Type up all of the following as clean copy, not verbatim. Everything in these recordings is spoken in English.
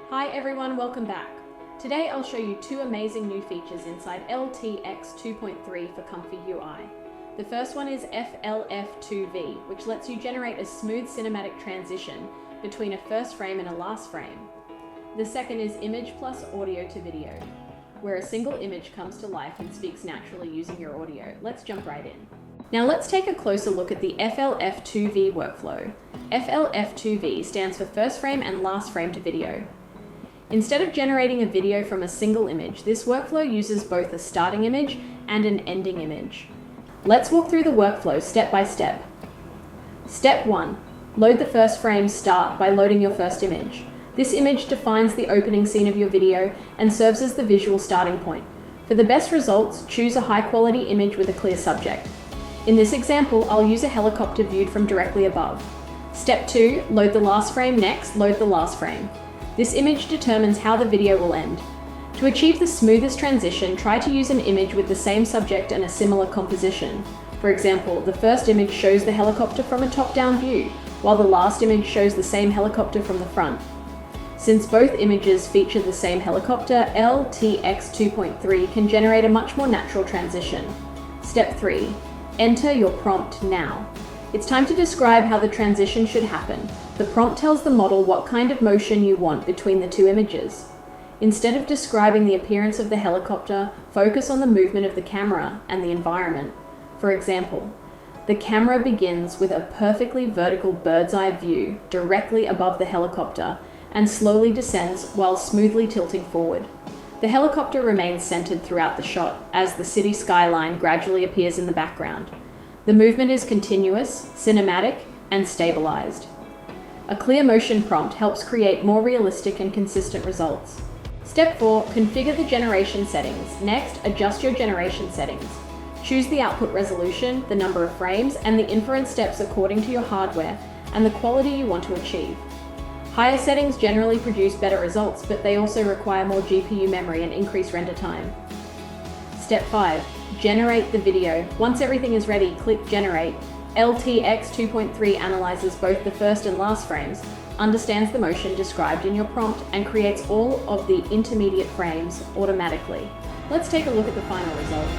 Hi everyone, welcome back. Today I'll show you two amazing new features inside LTX 2.3 for ComfyUI. The first one is FLF2V, which lets you generate a smooth cinematic transition between a first frame and a last frame. The second is Image plus Audio to Video, where a single image comes to life and speaks naturally using your audio. Let's jump right in. Now let's take a closer look at the FLF2V workflow. FLF2V stands for first frame and last frame to video. Instead of generating a video from a single image, this workflow uses both a starting image and an ending image. Let's walk through the workflow step by step. Step 1. Load the first frame start by loading your first image. This image defines the opening scene of your video and serves as the visual starting point. For the best results, choose a high-quality image with a clear subject. In this example, I'll use a helicopter viewed from directly above. Step 2. Load the last frame. Next, load the last frame. This image determines how the video will end. To achieve the smoothest transition, try to use an image with the same subject and a similar composition. For example, the first image shows the helicopter from a top-down view, while the last image shows the same helicopter from the front. Since both images feature the same helicopter, LTX 2.3 can generate a much more natural transition. Step 3. Enter your prompt now. It's time to describe how the transition should happen. The prompt tells the model what kind of motion you want between the two images. Instead of describing the appearance of the helicopter, focus on the movement of the camera and the environment. For example, the camera begins with a perfectly vertical bird's eye view directly above the helicopter and slowly descends while smoothly tilting forward. The helicopter remains centered throughout the shot as the city skyline gradually appears in the background. The movement is continuous, cinematic, and stabilized. A clear motion prompt helps create more realistic and consistent results. Step 4. Configure the generation settings. Next, adjust your generation settings. Choose the output resolution, the number of frames, and the inference steps according to your hardware and the quality you want to achieve. Higher settings generally produce better results, but they also require more GPU memory and increase render time. Step 5. Generate the video. Once everything is ready, click Generate. LTX 2.3 analyzes both the first and last frames, understands the motion described in your prompt, and creates all of the intermediate frames automatically. Let's take a look at the final result.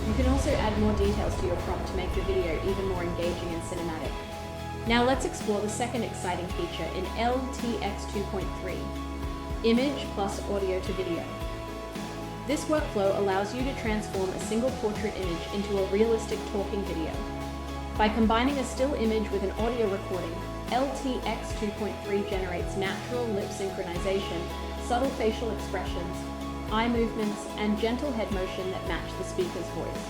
You can also add more details to your prompt to make the video even more engaging and cinematic. Now let's explore the second exciting feature in LTX 2.3. Image plus audio to video. This workflow allows you to transform a single portrait image into a realistic talking video. By combining a still image with an audio recording, LTX 2.3 generates natural lip synchronization, subtle facial expressions, eye movements, and gentle head motion that match the speaker's voice.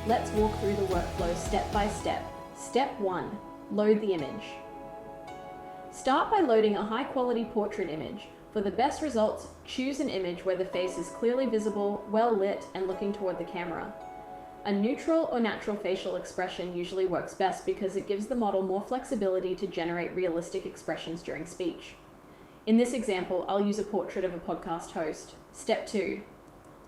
Let's walk through the workflow step by step. Step 1. Load the image. Start by loading a high-quality portrait image. For the best results, choose an image where the face is clearly visible, well lit, and looking toward the camera. A neutral or natural facial expression usually works best because it gives the model more flexibility to generate realistic expressions during speech. In this example, I'll use a portrait of a podcast host. Step 2.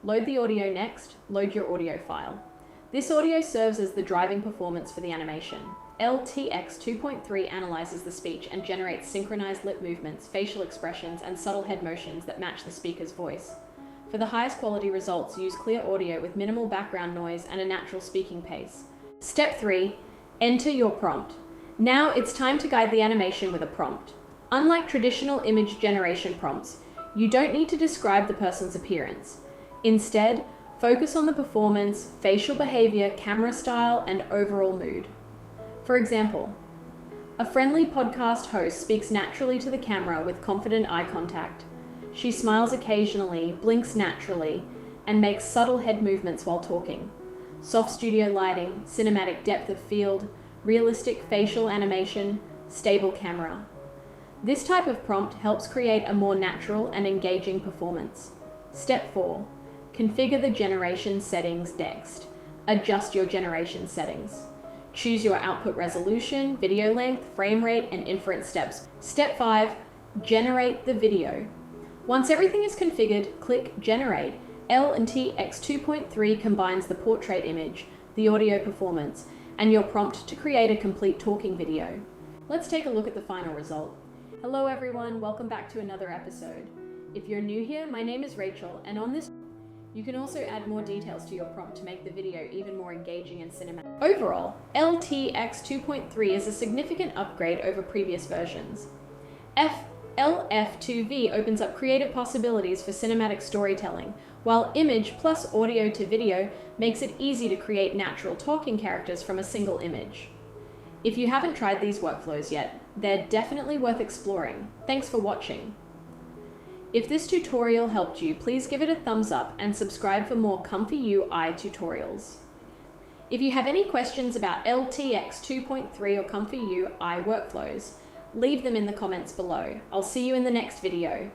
Load the audio next. Load your audio file. This audio serves as the driving performance for the animation. LTX 2.3 analyzes the speech and generates synchronized lip movements, facial expressions, and subtle head motions that match the speaker's voice. For the highest quality results, use clear audio with minimal background noise and a natural speaking pace. Step 3. Enter your prompt. Now it's time to guide the animation with a prompt. Unlike traditional image generation prompts, you don't need to describe the person's appearance. Instead, focus on the performance, facial behavior, camera style, and overall mood. For example, a friendly podcast host speaks naturally to the camera with confident eye contact. She smiles occasionally, blinks naturally, and makes subtle head movements while talking. Soft studio lighting, cinematic depth of field, realistic facial animation, stable camera. This type of prompt helps create a more natural and engaging performance. Step 4. Configure the generation settings next. Adjust your generation settings. Choose your output resolution, video length, frame rate, and inference steps. Step 5. Generate the video. Once everything is configured, click Generate. LTX 2.3 combines the portrait image, the audio performance, and your prompt to create a complete talking video. Let's take a look at the final result. Hello everyone, welcome back to another episode. If you're new here, my name is Rachel, and on this you can also add more details to your prompt to make the video even more engaging and cinematic. Overall, LTX 2.3 is a significant upgrade over previous versions. LF2V opens up creative possibilities for cinematic storytelling, while image plus audio to video makes it easy to create natural talking characters from a single image. If you haven't tried these workflows yet, they're definitely worth exploring. Thanks for watching. If this tutorial helped you, please give it a thumbs up and subscribe for more ComfyUI tutorials. If you have any questions about LTX 2.3 or ComfyUI workflows, leave them in the comments below. I'll see you in the next video.